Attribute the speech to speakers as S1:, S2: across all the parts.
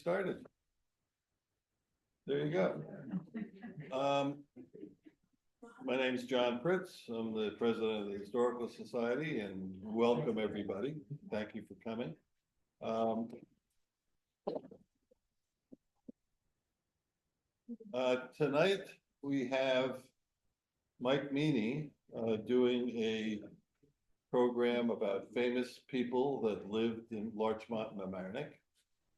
S1: started. There you go. My name is John Pritz. I'm the president of the Historical Society, and welcome everybody. Thank you for coming. Tonight we have Mike Meany doing a program about famous people that lived in Larchmont and Mamaroneck.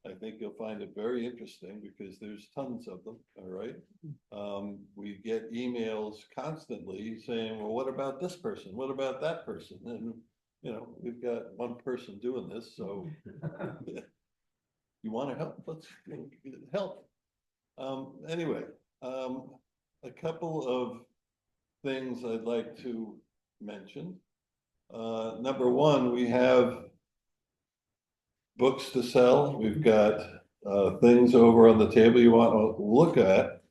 S1: I think you'll find it very interesting because there's tons of them, all right? We get emails constantly saying, well, what about this person? What about that person? And, you know, we've got one person doing this, so you want to help? Let's help. Anyway, a couple of things I'd like to mention. Number one, we have books to sell. We've got things over on the table you want to look at.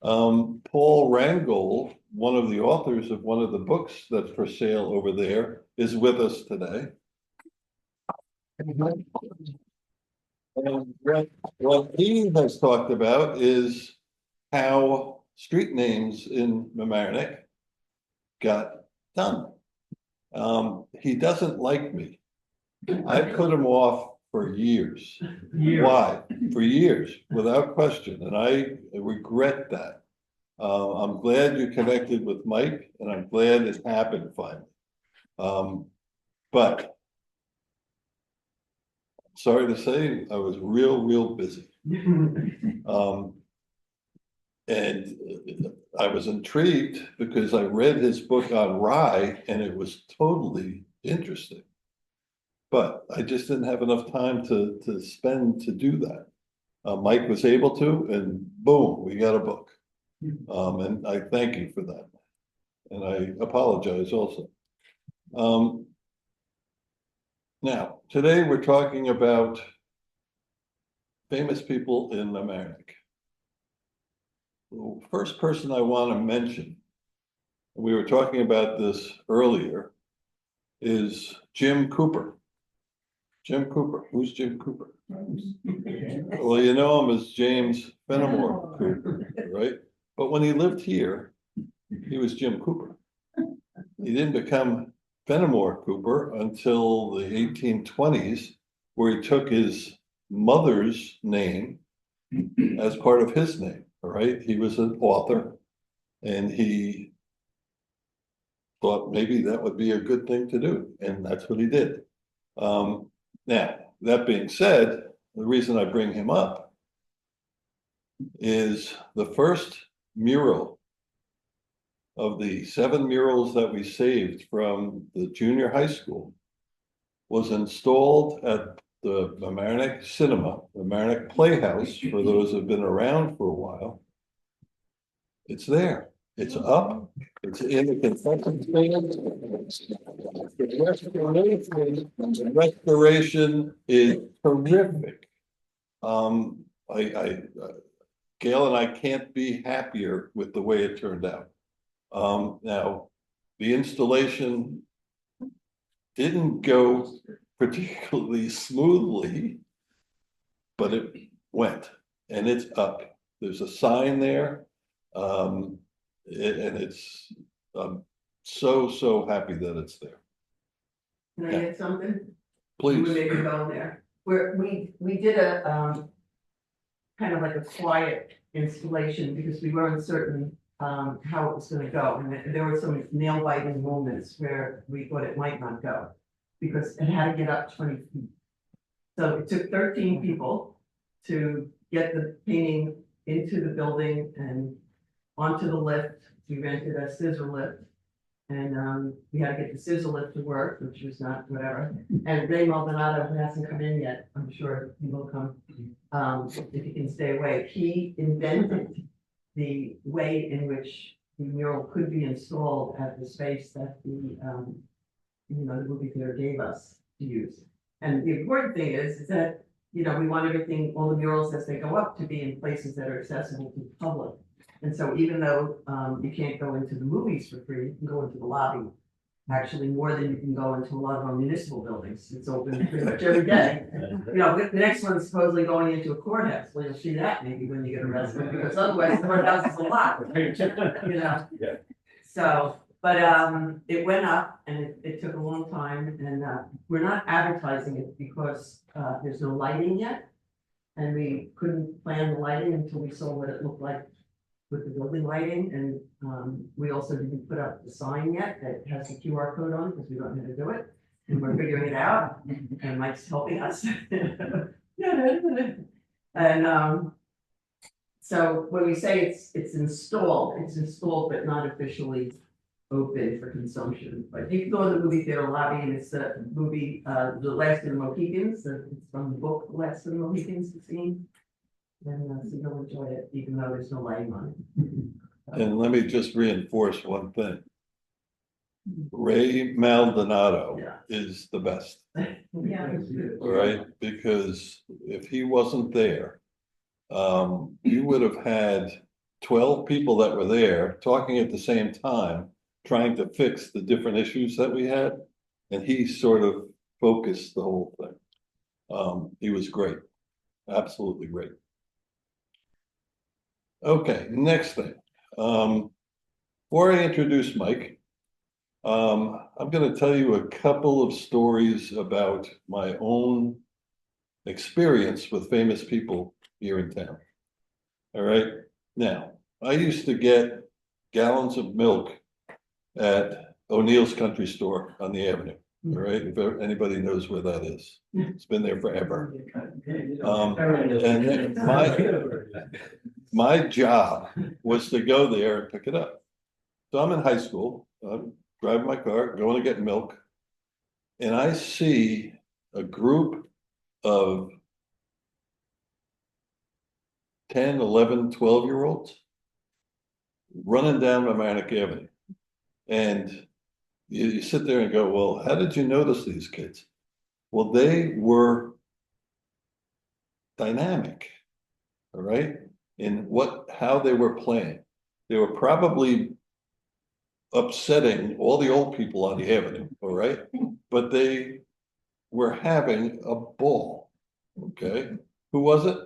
S1: Paul Rangold, one of the authors of one of the books that's for sale over there, is with us today. And what he has talked about is how street names in Mamaroneck got done. He doesn't like me. I put him off for years. Why? For years, without question. And I regret that. I'm glad you connected with Mike, and I'm glad it happened finally. But sorry to say, I was real busy. And I was intrigued because I read his book on rye and it was totally interesting. But I just didn't have enough time to spend to do that. Mike was able to, and boom, we got a book. And I thank you for that. And I apologize also. Now, today we're talking about famous people in Mamaroneck. The first person I want to mention, we were talking about this earlier, is Jim Cooper. Jim Cooper. Who's Jim Cooper? Well, you know him as James Fenimore Cooper, right? But when he lived here, he was Jim Cooper. He didn't become Fenimore Cooper until the 1820s, where he took his mother's name as part of his name. All right, he was an author, and he thought maybe that would be a good thing to do, and that's what he did. Now, that being said, the reason I bring him up is the first mural of the 7 murals that we saved from the junior high school was installed at the Mamaroneck Cinema, the Mamaroneck Playhouse, for those who've been around for a while. It's there. It's up. It's in the concession stand. The restoration is terrific. Gail and I can't be happier with the way it turned out. Now, the installation didn't go particularly smoothly, but it went, and it's up. There's a sign there, and it's I'm so happy that it's there.
S2: Can I add something?
S1: Please.
S2: We maybe go there. Where we did a kind of like a quiet installation because we weren't certain how it was going to go, and there were some nail biting moments where we thought it might not go, because it had to get up 20 feet. So it took 13 people to get the painting into the building and onto the lift. We rented a scissor lift, and we had to get the scissor lift to work, which was not whatever. And Ray Maldonado, who hasn't come in yet, I'm sure he will come if he can stay awake. He invented the way in which the mural could be installed at the space that the the movie theater gave us to use. And the important thing is that, we want everything, all the murals as they go up, to be in places that are accessible to the public. And so even though you can't go into the movies for free, you can go into the lobby actually more than you can go into a lot of our municipal buildings. It's open pretty much every day. You know, the next one's supposedly going into a courthouse. Well, you'll see that maybe when you get arrested, because otherwise the courthouse is a lot, you know?
S3: Yeah.
S2: So, but, it went up and it took a long time and, we're not advertising it because, there's no lighting yet. And we couldn't plan the lighting until we saw what it looked like with the building lighting, and we also didn't put up the sign yet that has the QR code on, because we don't know how to do it, and we're figuring it out, and Mike's helping us. And so when we say it's installed, but not officially open for consumption. But you can go to the movie theater lobby, and it's the movie, The Last of the Mohicans, it's from the book, The Last of the Mohicans, the scene. And so you'll enjoy it, even though there's no lighting on it.
S1: And let me just reinforce one thing. Ray Maldonado
S2: Yeah.
S1: is the best,
S2: Yeah.
S1: all right? Because if he wasn't there, you would have had 12 people that were there talking at the same time, trying to fix the different issues that we had. And he sort of focused the whole thing. He was great, absolutely great. Okay, next thing. Before I introduce Mike, I'm going to tell you a couple of stories about my own experience with famous people here in town. All right. Now, I used to get gallons of milk at O'Neill's Country Store on the Avenue. All right. If anybody knows where that is, it's been there forever. And my job was to go there and pick it up. So I'm in high school, I'm driving my car, going to get milk, and I see a group of 10, 11, 12-year-olds running down Mamaroneck Avenue. And you sit there and go, well, how did you notice these kids? Well, they were dynamic, all right, in how they were playing. They were probably upsetting all the old people on the avenue, all right? But they were having a ball, okay? Who was it?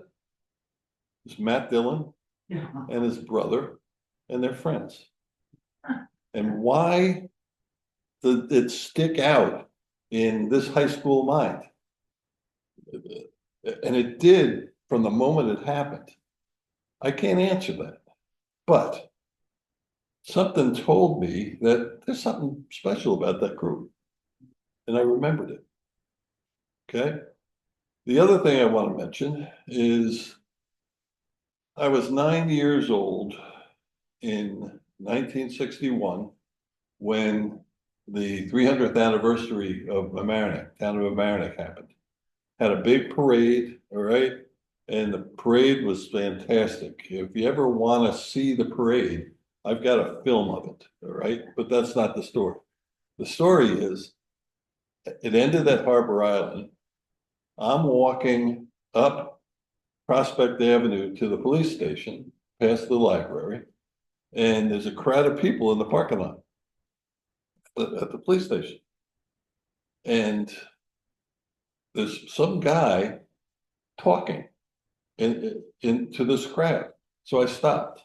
S1: It was Matt Dillon and his brother and their friends. And why did it stick out in this high school mind? And it did from the moment it happened. I can't answer that, but something told me that there's something special about that group. And I remembered it. Okay. The other thing I want to mention is I was 9 years old in 1961 when the 300th anniversary of Mamaroneck, town of Mamaroneck, happened. Had a big parade, all right? And the parade was fantastic. If you ever want to see the parade, I've got a film of it, all right? But that's not the story. The story is, it ended at Harbor Island. I'm walking up Prospect Avenue to the police station, past the library, and there's a crowd of people in the parking lot at the police station. And there's some guy talking into this crowd. So I stopped.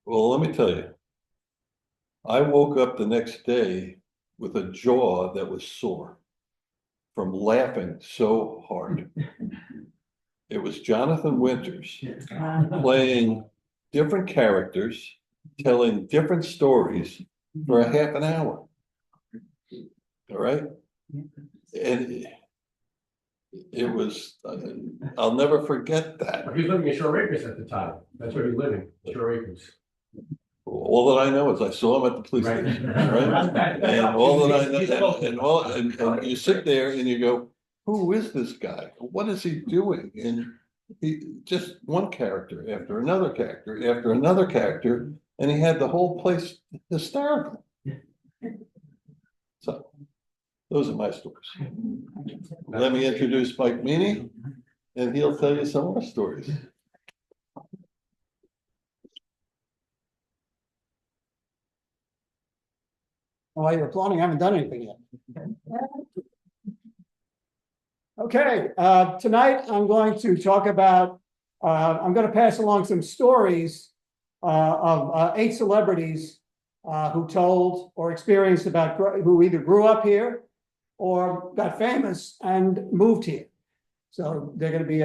S1: Well, let me tell you, I woke up the next day with a jaw that was sore from laughing so hard. It was Jonathan Winters playing different characters, telling different stories for a half an hour. All right. And it was, I'll never forget that.
S3: He was living in Shore Acres at the time. That's where he was living, Shore Acres.
S1: All that I know is I saw him at the police station, right? And all that I know, and you sit there and you go, who is this guy? What is he doing? And he just one character after another character after another character, and he had the whole place hysterical. So those are my stories. Let me introduce Mike Meany, and he'll tell you some more stories.
S4: While you're applauding, I haven't done anything yet. Okay, tonight I'm going to talk about, I'm going to pass along some stories of 8 celebrities who told or experienced about, who either grew up here or got famous and moved here. So they're going to be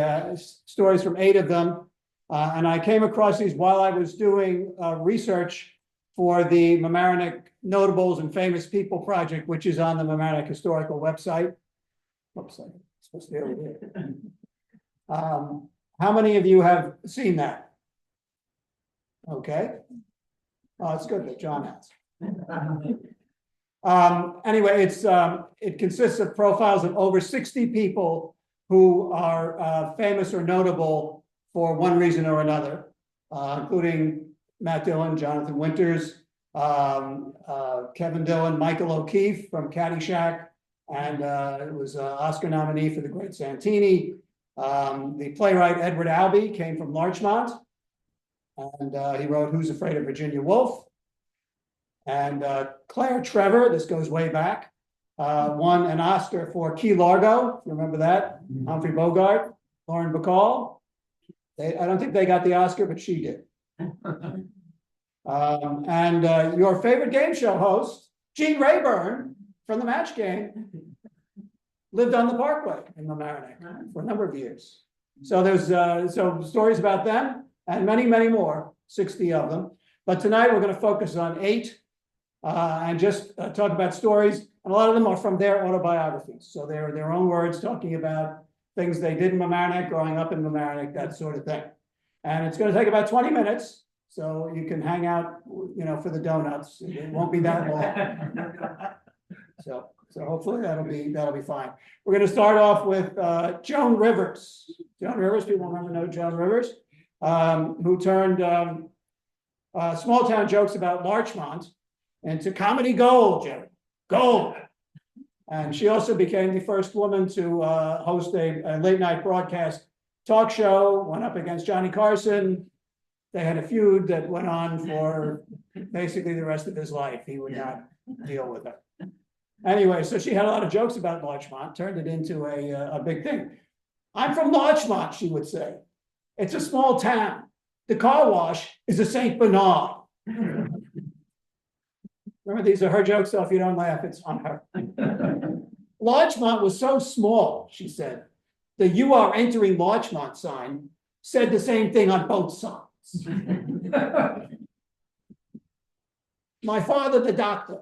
S4: stories from 8 of them. And I came across these while I was doing research for the Mamaroneck Notables and Famous People Project, which is on the Mamaroneck Historical website. Oops, I'm supposed to be over here. How many of you have seen that? Okay. Oh, it's good that John has. Anyway, it consists of profiles of over 60 people who are famous or notable for one reason or another, including Matt Dillon, Jonathan Winters, Kevin Dillon, Michael O'Keefe from Caddyshack, and it was an Oscar nominee for The Great Santini. The playwright Edward Albee came from Larchmont, and he wrote Who's Afraid of Virginia Woolf? And Claire Trevor, this goes way back, won an Oscar for Key Largo. You remember that? Humphrey Bogart, Lauren Bacall. I don't think they got the Oscar, but she did. And your favorite game show host, Gene Rayburn from the Match Game, lived on the Parkway in Mamaroneck for a number of years. So there's so stories about them and many, many more, 60 of them. But tonight we're going to focus on 8 and just talk about stories. And a lot of them are from their autobiographies. So they're their own words talking about things they did in Mamaroneck, growing up in Mamaroneck, that sort of thing. And it's going to take about 20 minutes. So you can hang out, you know, for the donuts. It won't be that long. So hopefully that'll be fine. We're going to start off with Joan Rivers. Joan Rivers, people remember know Joan Rivers, who turned small town jokes about Larchmont into comedy gold, Jerry. Gold. And she also became the first woman to host a late night broadcast talk show, went up against Johnny Carson. They had a feud that went on for basically the rest of his life. He would not deal with it. Anyway, so she had a lot of jokes about Larchmont, turned it into a big thing. I'm from Larchmont, she would say. It's a small town. The car wash is a St. Bernard. Remember, these are her jokes, so if you don't laugh, it's on her. Larchmont was so small, she said. The "You are entering Larchmont" sign said the same thing on both sides. My father, the doctor,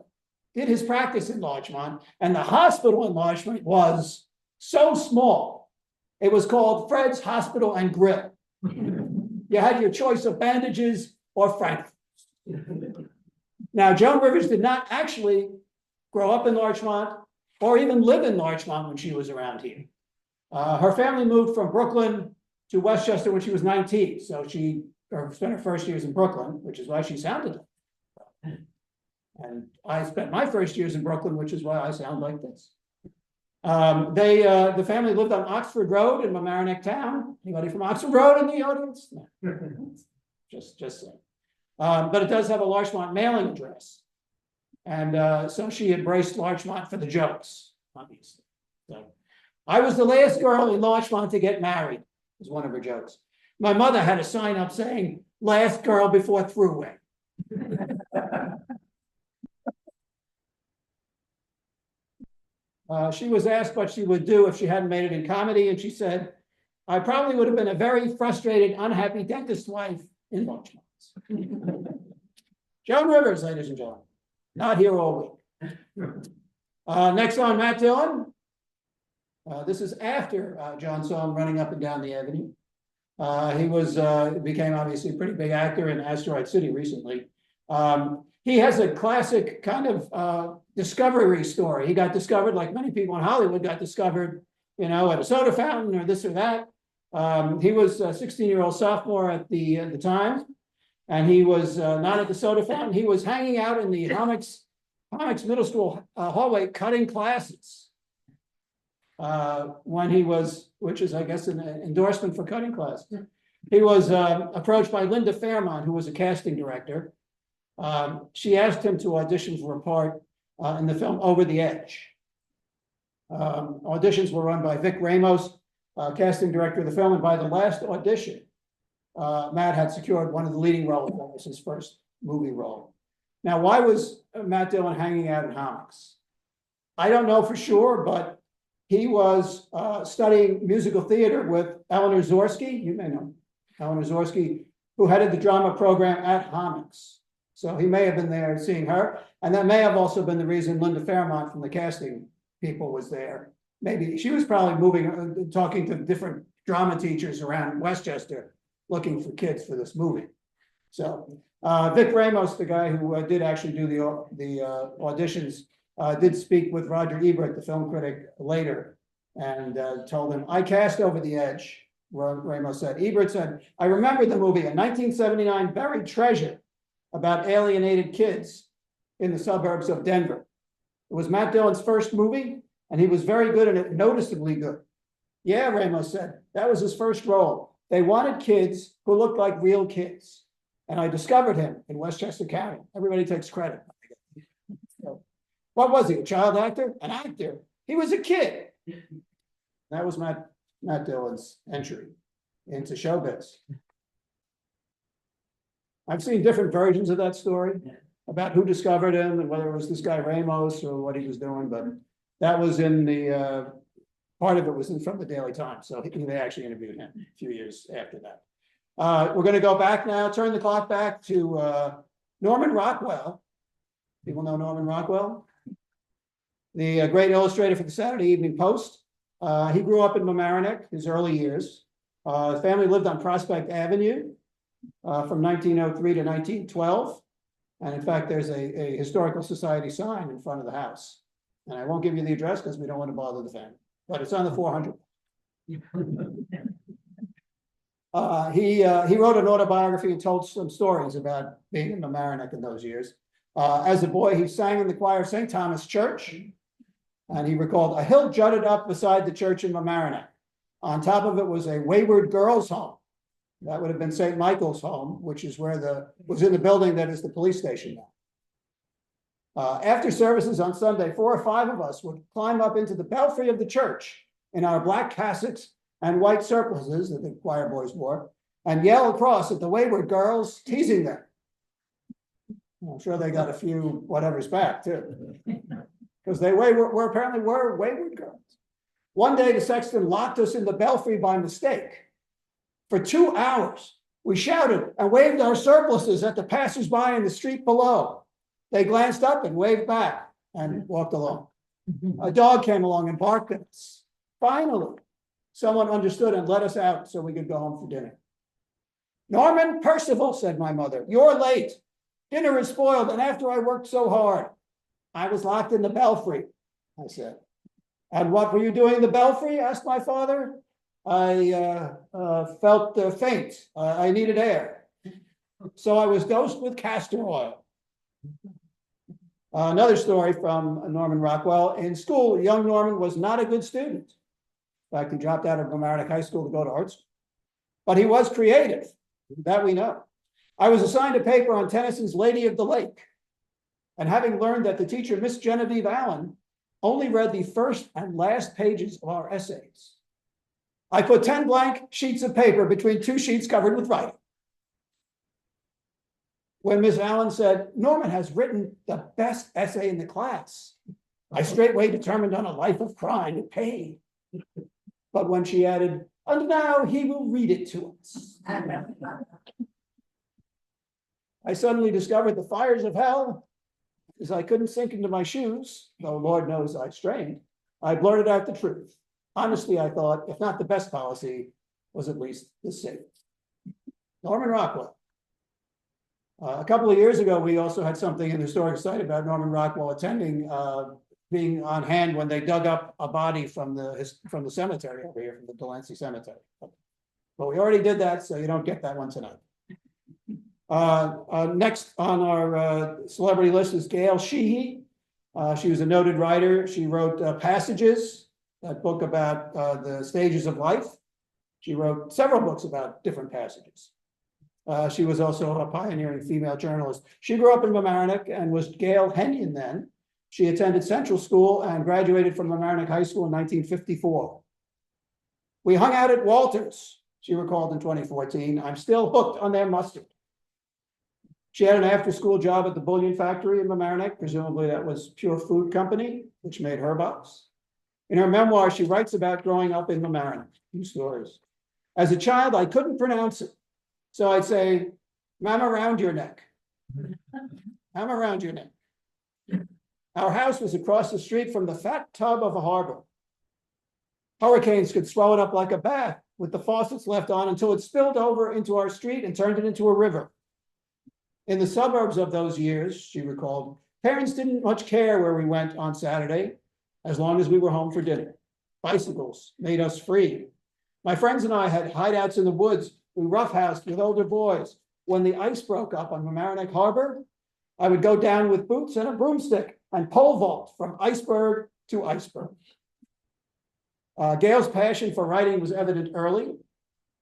S4: did his practice in Larchmont, and the hospital in Larchmont was so small, it was called Fred's Hospital and Grill. You had your choice of bandages or frankfurters. Now, Joan Rivers did not actually grow up in Larchmont or even live in Larchmont when she was around here. Her family moved from Brooklyn to Westchester when she was 19, so she spent her first years in Brooklyn, which is why she sounded like that. And I spent my first years in Brooklyn, which is why I sound like this. The family lived on Oxford Road in Mamaroneck town. Anybody from Oxford Road in the audience? No. Just saying. But it does have a Larchmont mailing address. And so she embraced Larchmont for the jokes, obviously. So, I was the last girl in Larchmont to get married, was one of her jokes. My mother had a sign up saying, "Last girl before Thruway." She was asked what she would do if she hadn't made it in comedy, and she said, "I probably would have been a very frustrated, unhappy dentist wife in Larchmont." Joan Rivers, ladies and gentlemen, not here all week. Next on, Matt Dillon. This is after John saw him running up and down the avenue. He became obviously a pretty big actor in Asteroid City recently. He has a classic kind of discovery story. He got discovered, like many people in Hollywood got discovered, you know, at a soda fountain or this or that. He was a 16-year-old sophomore at the time, and he was not at the soda fountain. He was hanging out in the Homix Middle School hallway cutting classes when he was, which is, I guess, an endorsement for cutting classes. He was approached by Linda Fairmont, who was a casting director. She asked him to audition for a part in the film Over the Edge. Auditions were run by Vic Ramos, casting director of the film, and by the last audition, Matt had secured one of the leading roles. That was his first movie role. Now, why was Matt Dillon hanging out in hammocks? I don't know for sure, but he was studying musical theater with Eleanor Zorsky. You may know Eleanor Zorsky, who headed the drama program at Hammocks. So he may have been there seeing her. And that may have also been the reason Linda Fairmont from the casting people was there. Maybe she was probably moving, talking to different drama teachers around Westchester, looking for kids for this movie. So Vic Ramos, the guy who did actually do the auditions, did speak with Roger Ebert, the film critic, later, and told him, I cast Over the Edge, Ramos said. Ebert said, I remember the movie, a 1979 buried treasure about alienated kids in the suburbs of Denver. It was Matt Dillon's first movie, and he was very good in it, noticeably good. Yeah, Ramos said, that was his first role. They wanted kids who looked like real kids. And I discovered him in Westchester County. Everybody takes credit. So, what was he, a child actor? An actor. He was a kid. That was Matt Dillon's entry into showbiz. I've seen different versions of that story about who discovered him and whether it was this guy Ramos or what he was doing, but that was in the, part of it was from the Daily Times. So they actually interviewed him a few years after that. We're going to go back now, turn the clock back to Norman Rockwell. People know Norman Rockwell? The great illustrator for the Saturday Evening Post. He grew up in Mamaroneck, his early years. His family lived on Prospect Avenue from 1903 to 1912. And in fact, there's a historical society sign in front of the house. And I won't give you the address because we don't want to bother the family, but it's on the 400. He wrote an autobiography and told some stories about being in Mamaroneck in those years. As a boy, he sang in the choir of St. Thomas Church, and he recalled a hill jutted up beside the church in Mamaroneck. On top of it was a wayward girls' home. That would have been St. Michael's home, which is where was in the building that is the police station now. After services on Sunday, 4 or 5 of us would climb up into the belfry of the church in our black cassocks and white surplices that the choir boys wore, and yell across at the wayward girls, teasing them. I'm sure they got a few whatever's back too, because they apparently were wayward girls. One day, the sexton locked us in the belfry by mistake. For 2 hours, we shouted and waved our surplices at the passersby in the street below. They glanced up and waved back and walked along. A dog came along and barked at us. Finally, someone understood and let us out so we could go home for dinner. Norman Percival, said my mother, you're late. Dinner is spoiled, and after I worked so hard. I was locked in the belfry, I said. And what were you doing in the belfry? Asked my father. I felt faint. I needed air. So I was dosed with castor oil. Another story from Norman Rockwell. In school, young Norman was not a good student. In fact, he dropped out of Mamaroneck High School to go to art school. But he was creative. That we know. I was assigned a paper on Tennyson's Lady of the Lake. And having learned that the teacher, Miss Genevieve Allen, only read the first and last pages of our essays, I put 10 blank sheets of paper between 2 sheets covered with writing. When Miss Allen said, Norman has written the best essay in the class, I straightway determined on a life of crime. It paid. But when she added, and now he will read it to us, I suddenly discovered the fires of hell. As I couldn't sink into my shoes, though Lord knows I strained, I blurted out the truth. Honestly, I thought, if not the best policy, was at least the safest. Norman Rockwell. A couple of years ago, we also had something in the historic site about Norman Rockwell attending, being on hand when they dug up a body from the cemetery over here, from the Delancey Cemetery. But we already did that, so you don't get that one tonight. Next on our celebrity list is Gail Sheehy. She was a noted writer. She wrote Passages, that book about the stages of life. She wrote several books about different passages. She was also a pioneering female journalist. She grew up in Mamaroneck and was Gail Henyon then, She attended Central School and graduated from Mamaroneck High School in 1954. We hung out at Walters, she recalled in 2014. I'm still hooked on their mustard. She had an after-school job at the bullion factory in Mamaroneck. Presumably that was Pure Food Company, which made her box. In her memoir, she writes about growing up in Mamaroneck. Two stories. As a child, I couldn't pronounce it. So I'd say, "Mama around your neck. Mama around your neck." Our house was across the street from the fat tub of a harbor. Hurricanes could swell it up like a bath with the faucets left on until it spilled over into our street and turned it into a river. In the suburbs of those years, she recalled, parents didn't much care where we went on Saturday, as long as we were home for dinner. Bicycles made us free. My friends and I had hideouts in the woods. We roughhoused with older boys. When the ice broke up on Mamaroneck Harbor, I would go down with boots and a broomstick and pole vault from iceberg to iceberg. Gail's passion for writing was evident early.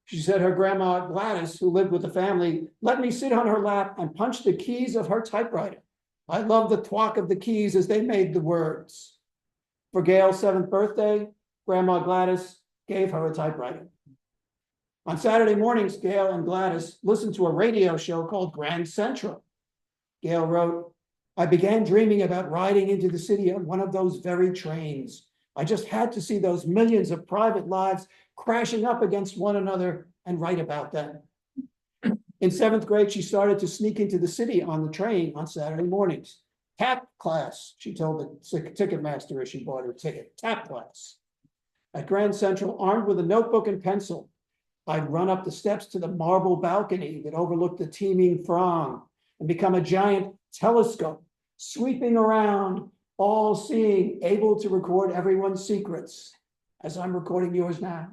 S4: She said her grandma Gladys, who lived with the family, let me sit on her lap and punch the keys of her typewriter. I loved the thwack of the keys as they made the words. For Gail's 7th birthday, Grandma Gladys gave her a typewriter. On Saturday mornings, Gail and Gladys listened to a radio show called Grand Central. Gail wrote, I began dreaming about riding into the city on one of those very trains. I just had to see those millions of private lives crashing up against one another and write about them. In 7th grade, she started to sneak into the city on the train on Saturday mornings. Tap class, she told the ticket master as she bought her ticket, tap class. At Grand Central, armed with a notebook and pencil, I'd run up the steps to the marble balcony that overlooked the teeming throng and become a giant telescope, sweeping around, all seeing, able to record everyone's secrets, as I'm recording yours now.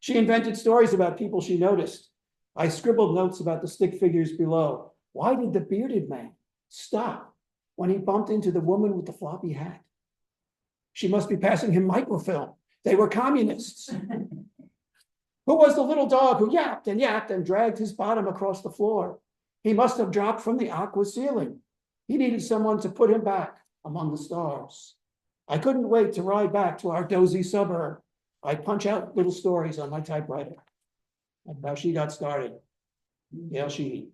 S4: She invented stories about people she noticed. I scribbled notes about the stick figures below. Why did the bearded man stop when he bumped into the woman with the floppy hat? She must be passing him microfilm. They were communists. Who was the little dog who yapped and dragged his bottom across the floor? He must have dropped from the aqua ceiling. He needed someone to put him back among the stars. I couldn't wait to ride back to our dozy suburb. I punch out little stories on my typewriter. That's how she got started. Gail Sheehy.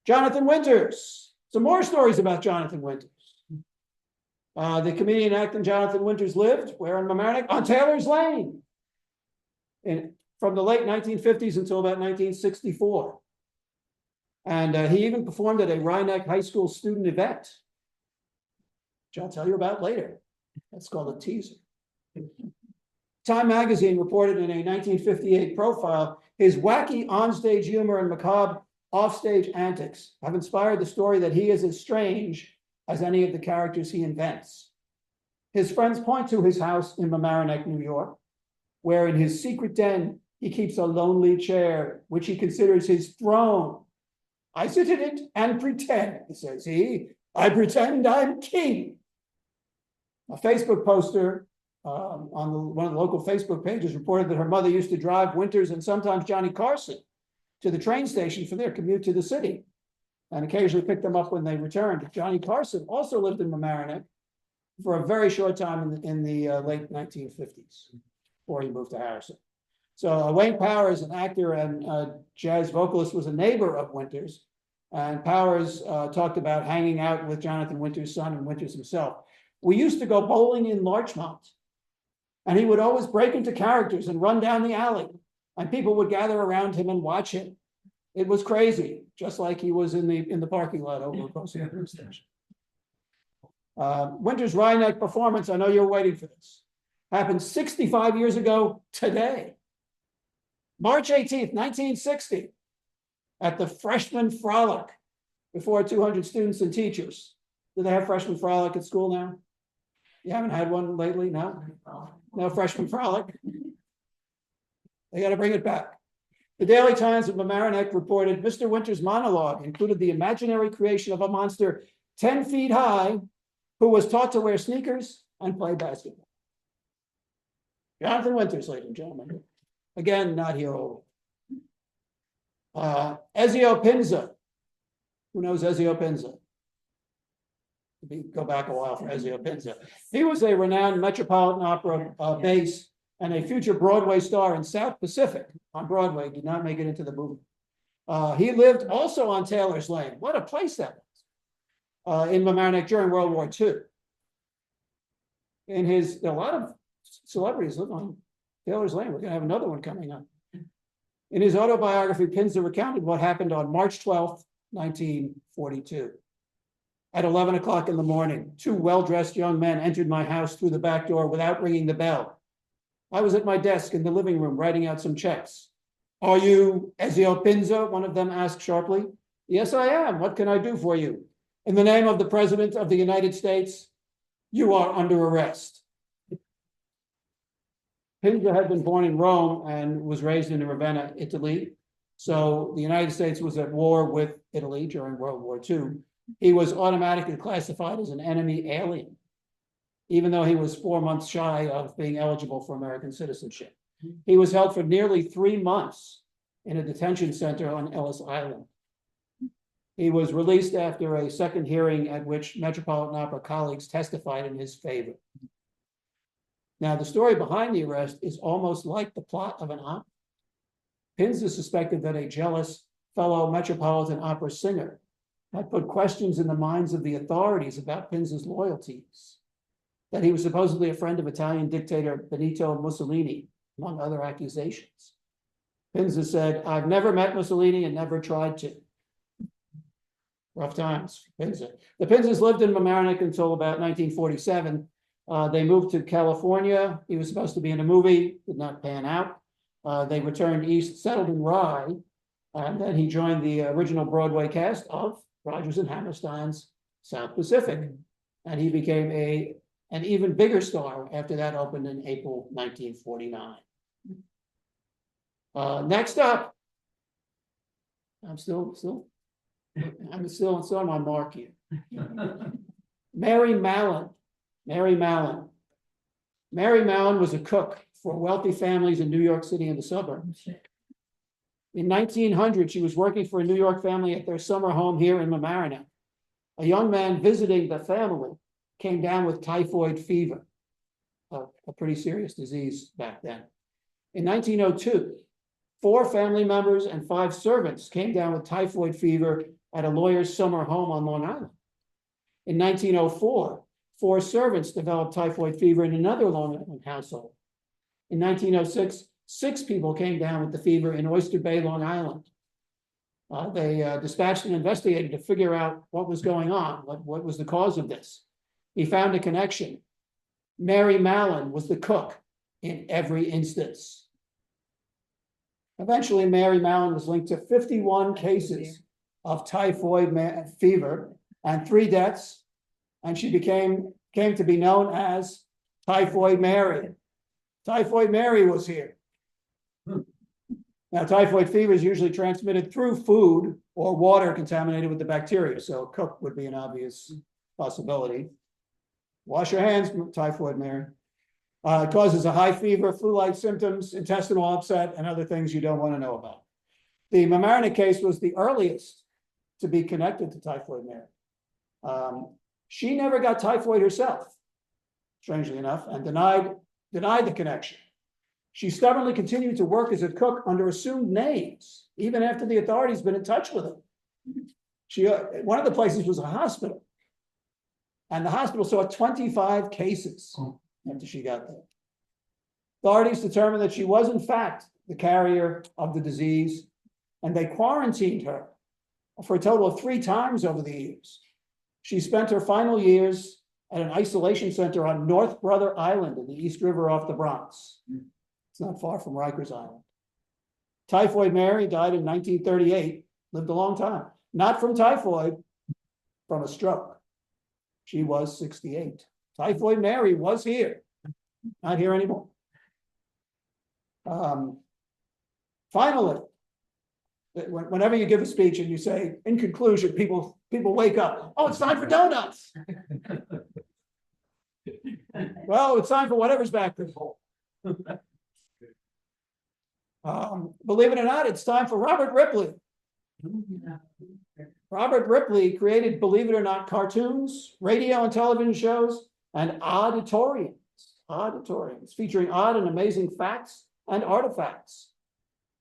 S4: Jonathan Winters. Some more stories about Jonathan Winters. The comedian actor Jonathan Winters lived where in Mamaroneck? On Taylor's Lane. From the late 1950s until about 1964. And he even performed at a Rhinebeck High School student event, which I'll tell you about later. That's called a teaser. Time magazine reported in a 1958 profile, his wacky onstage humor and macabre offstage antics have inspired the story that he is as strange as any of the characters he invents. His friends point to his house in Mamaroneck, New York, where in his secret den, he keeps a lonely chair, which he considers his throne. I sit in it and pretend, says he. I pretend I'm king. A Facebook poster on one of the local Facebook pages reported that her mother used to drive Winters and sometimes Johnny Carson to the train station for their commute to the city and occasionally pick them up when they returned. Johnny Carson also lived in Mamaroneck for a very short time in the late 1950s before he moved to Harrison. So Wayne Powers, an actor and jazz vocalist, was a neighbor of Winters, and Powers talked about hanging out with Jonathan Winters' son and Winters himself. We used to go bowling in Larchmont, and he would always break into characters and run down the alley, and people would gather around him and watch him. It was crazy, just like he was in the parking lot over across the train station. Winters' Rhinebeck performance, I know you're waiting for this, happened 65 years ago today. March 18th, 1960, at the Freshman Frolic, before 200 students and teachers. Do they have Freshman Frolic at school now? You haven't had one lately? No? No Freshman Frolic? They got to bring it back. The Daily Times of Mamaroneck reported Mr. Winters' monologue included the imaginary creation of a monster 10 feet high who was taught to wear sneakers and play basketball. Jonathan Winters, ladies and gentlemen. Again, not here old. Ezio Pinza. Who knows Ezio Pinza? go back a while for Ezio Pinza. He was a renowned Metropolitan Opera bass and a future Broadway star in South Pacific on Broadway, did not make it into the movie. He lived also on Taylor's Lane. What a place that was in Mamaroneck during World War II. A lot of celebrities live on Taylor's Lane. We're going to have another one coming up. In his autobiography, Pinza recounted what happened on March 12th, 1942. At 11 o'clock in the morning, two well-dressed young men entered my house through the back door without ringing the bell. I was at my desk in the living room writing out some checks. Are you Ezio Pinza? One of them asked sharply. Yes, I am. What can I do for you? In the name of the President of the United States, you are under arrest. Pinza had been born in Rome and was raised in Ravenna, Italy. So the United States was at war with Italy during World War II. He was automatically classified as an enemy alien, even though he was 4 months shy of being eligible for American citizenship. He was held for nearly 3 months in a detention center on Ellis Island. He was released after a second hearing at which Metropolitan Opera colleagues testified in his favor. Now, the story behind the arrest is almost like the plot of an opera. Pinza suspected that a jealous fellow Metropolitan Opera singer had put questions in the minds of the authorities about Pinza's loyalties, that he was supposedly a friend of Italian dictator Benito Mussolini, among other accusations. Pinza said, I've never met Mussolini and never tried to. Rough times for Pinza. The Pinzas lived in Mamaroneck until about 1947. They moved to California. He was supposed to be in a movie, did not pan out. They returned east, settled in Rye, and then he joined the original Broadway cast of Rodgers and Hammerstein's South Pacific. And he became an even bigger star after that opened in April 1949. Next up, I'm still on my mark here. Mary Mallon. Mary Mallon was a cook for wealthy families in New York City and the suburbs. In 1900, she was working for a New York family at their summer home here in Mamaroneck. A young man visiting the family came down with typhoid fever, a pretty serious disease back then. In 1902, 4 family members and 5 servants came down with typhoid fever at a lawyer's summer home on Long Island. In 1904, 4 servants developed typhoid fever in another Long Island household. In 1906, 6 people came down with the fever in Oyster Bay, Long Island. They dispatched an investigator to figure out what was going on, what was the cause of this. He found a connection. Mary Mallon was the cook in every instance. Eventually, Mary Mallon was linked to 51 cases of typhoid fever and 3 deaths, and she came to be known as Typhoid Mary. Typhoid Mary was here. Now, typhoid fever is usually transmitted through food or water contaminated with the bacteria, so a cook would be an obvious possibility. Wash your hands, Typhoid Mary. It causes a high fever, flu-like symptoms, intestinal upset, and other things you don't want to know about. The Mamaroneck case was the earliest to be connected to Typhoid Mary. She never got typhoid herself, strangely enough, and denied the connection. She stubbornly continued to work as a cook under assumed names, even after the authorities been in touch with her. One of the places was a hospital, and the hospital saw 25 cases after she got there. Authorities determined that she was, in fact, the carrier of the disease, and they quarantined her for a total of 3 times over the years. She spent her final years at an isolation center on North Brother Island in the East River off the Bronx. It's not far from Rikers Island. Typhoid Mary died in 1938, lived a long time. Not from typhoid, from a stroke. She was 68. Typhoid Mary was here, not here anymore. Finally, whenever you give a speech and you say, in conclusion, people wake up. Oh, it's time for donuts. Well, it's time for whatever's back there. Believe it or not, it's time for Robert Ripley. Robert Ripley created, believe it or not, cartoons, radio and television shows, and auditoriums featuring odd and amazing facts and artifacts.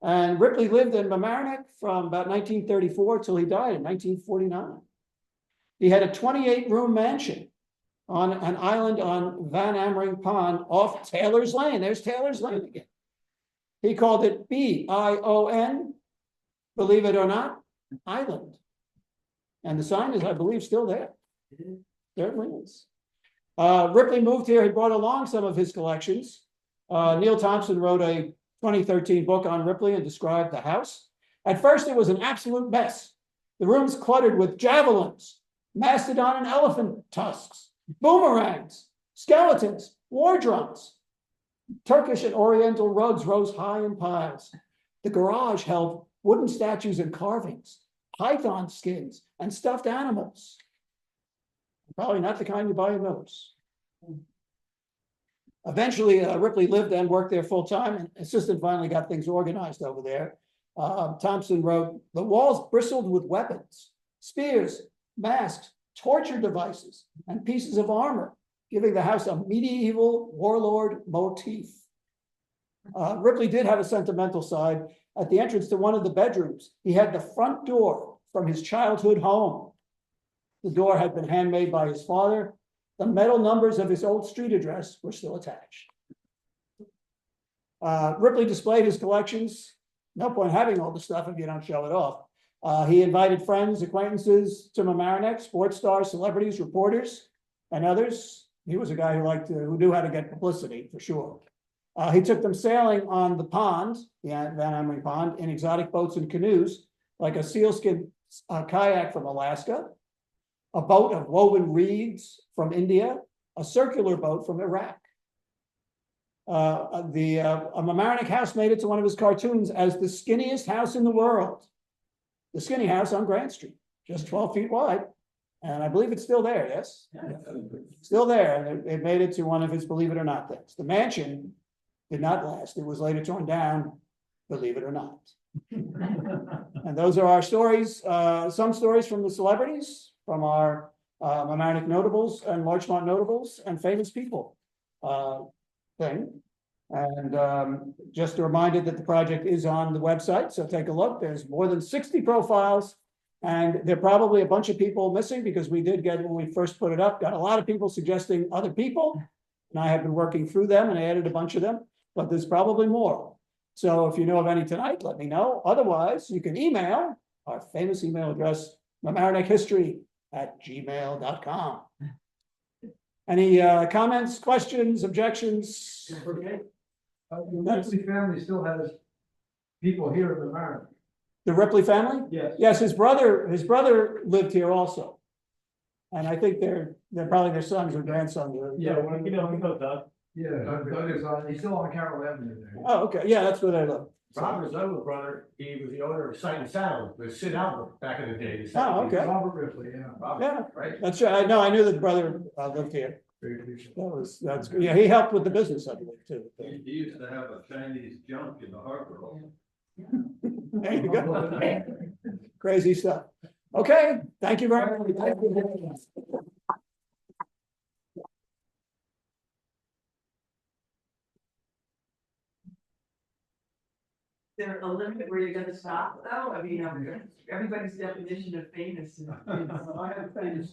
S4: And Ripley lived in Mamaroneck from about 1934 till he died in 1949. He had a 28-room mansion on an island on Van Amering Pond off Taylor's Lane. There's Taylor's Lane again. He called it B-I-O-N, believe it or not, Island. And the sign is, I believe, still there. Certainly is. Ripley moved here. He brought along some of his collections. Neil Thompson wrote a 2013 book on Ripley and described the house. At first, it was an absolute mess. The rooms cluttered with javelins, mastodon and elephant tusks, boomerangs, skeletons, war drums. Turkish and Oriental rugs rose high in piles. The garage held wooden statues and carvings, python skins, and stuffed animals. Probably not the kind you buy in Miller's. Eventually, Ripley lived and worked there full time, and assistant finally got things organized over there. Thompson wrote, the walls bristled with weapons, spears, masks, torture devices, and pieces of armor, giving the house a medieval warlord motif. Ripley did have a sentimental side. At the entrance to one of the bedrooms, he had the front door from his childhood home. The door had been handmade by his father. The metal numbers of his old street address were still attached. Ripley displayed his collections. No point having all the stuff if you don't show it off. He invited friends, acquaintances to Mamaroneck, sports stars, celebrities, reporters, and others. He was a guy who knew how to get publicity, for sure. He took them sailing on the pond, the Van Amering Pond, in exotic boats and canoes, like a sealskin kayak from Alaska, a boat of woven reeds from India, a circular boat from Iraq. A Mamaroneck house made it to one of his cartoons as the skinniest house in the world. The skinny house on Grant Street, just 12 feet wide. And I believe it's still there, yes? Still there, and it made it to one of his believe it or not things. The mansion did not last. It was later torn down, believe it or not. And those are our stories, some stories from the celebrities, from our Mamaroneck notables and Larchmont notables and famous people thing. And just a reminder that the project is on the website, so take a look. There's more than 60 profiles, and there are probably a bunch of people missing because we did get, when we first put it up, got a lot of people suggesting other people, and I have been working through them and I added a bunch of them, but there's probably more. So if you know of any tonight, let me know. Otherwise, you can email our famous email address, mamaroneckhistory@gmail.com. Any comments, questions, objections?
S3: The Ripley family still has people here in the Mamaroneck.
S4: The Ripley family?
S3: Yes.
S4: Yes, his brother lived here also. And I think they're probably their sons or grandsons.
S3: Yeah, well, you know Doug. Yeah, Doug is on, he's still on Carroll Avenue there.
S4: Oh, okay, yeah, that's where they live.
S3: Robert's other brother, he was the owner of Sight and Sound with Sid Albert back in the day.
S4: Oh, okay.
S3: Robert Ripley, yeah. Robert,
S4: Yeah,
S3: right?
S4: that's right. I knew the brother lived here. That's good. Yeah, he helped with the business, I believe, too.
S1: He used to have a Chinese junk in the harbor.
S4: There you go. Crazy stuff. Okay, thank you very much.
S2: Is there a limit where you're gonna stop though? I mean, everybody's definition of famous is.
S4: I have famous